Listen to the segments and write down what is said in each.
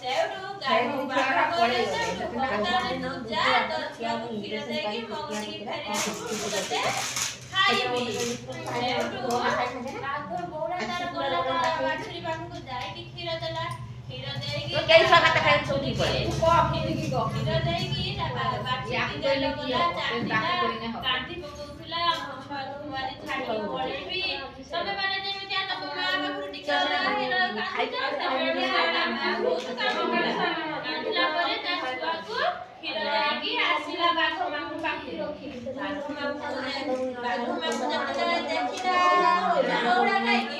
ସେଉଠୁ ଗାଈ ବାହାର କଲେ ସେଉଠୁ ବର୍ତ୍ତମାନ ତୁ ଯା ତୋ ଛୁଆକୁ କ୍ଷୀର ଦେଇକି ମୋ କତିକି ଫେରି ଆସିବୁ ତତେ ଖାଇବି। ସେଉଠୁ ବାଘ ବଉଳା ତାର ଗଲା ତା ବାଛୁରୀ ପାଖକୁ ଯାଇକି କ୍ଷୀର ଦେଲା। କ୍ଷୀର ଦେଇକି କ୍ଷୀର ଦେଇକି ତା ବାଛୁରୀ ଦେଲା ଗଲା ଚାଟିଲା କାନ୍ଦି ପକଉଥିଲା ମୋ ଛୁଆକୁ ମାରି ଛାଡିକି ପଳେଇବି। ତମେ ମାନେ ଯେମିତିଆ ତମ ମା ପାଖରୁ ଟିକେ କାନ୍ଦିଛ ସେଭଳିଆ ତା ମା ବହୁତ କାନ୍ଦିଲା। କାନ୍ଦିଲା ପରେ ତା ଛୁଆକୁ କ୍ଷୀର ଦେଇକି ଆସିଲା ବାଘ ମାମୁଁ ପାଖକୁ। ବାଘ ମାମୁଁ ଯେତେବେଳେ ଦେଖିଲା ବଉଳା ଗାଈକି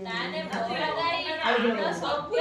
ତାହେଲେ ବଉଳା ଗାଈ ସବୁ